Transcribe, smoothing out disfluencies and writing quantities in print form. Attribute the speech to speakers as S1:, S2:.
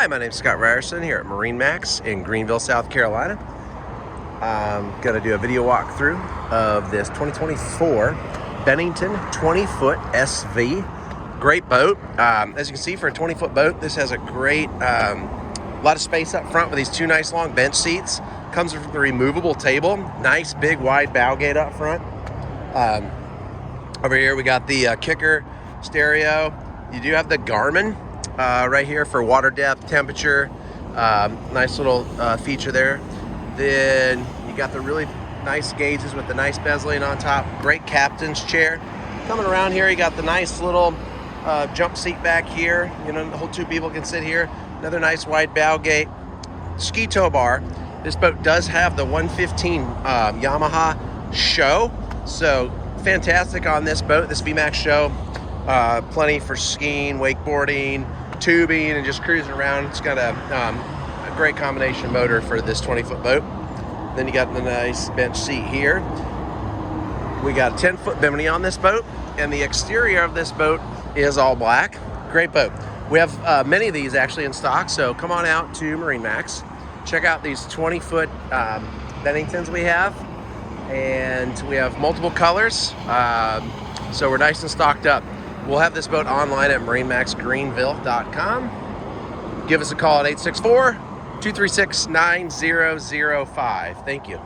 S1: Hi, my name is Scott Ryerson here at MarineMax in Greenville, South Carolina. I'm going to do a video walkthrough of this 2024 Bennington 20-foot SV. Great boat. As you can see, for a 20-foot boat, this has a great lot of space up front with these two nice long bench seats. Comes with a removable table. Nice big wide bow gate up front. Over here we got the kicker stereo. You do have the Garmin right here for water depth, temperature. Nice little feature there. Then you got the really nice gauges with the nice bezeling on top. Great captain's chair. Coming around here, you got the nice little jump seat back here. You know, the whole two people can sit here. Another nice wide bow gate. Ski tow bar. This boat does have the 115 Yamaha show. So fantastic on this boat, this VMAX show. Plenty for skiing, wakeboarding, tubing, and just cruising around. It's got a great combination motor for this 20-foot boat. Then you got the nice bench seat here. We got a 10-foot bimini on this boat, and the exterior of this boat is all black. Great boat. We have many of these actually in stock, so come on out to MarineMax. Check out these 20-foot Benningtons we have, and we have multiple colors, so we're nice and stocked up. We'll have this boat online at MarineMaxGreenville.com. Give us a call at 864-236-9005. Thank you.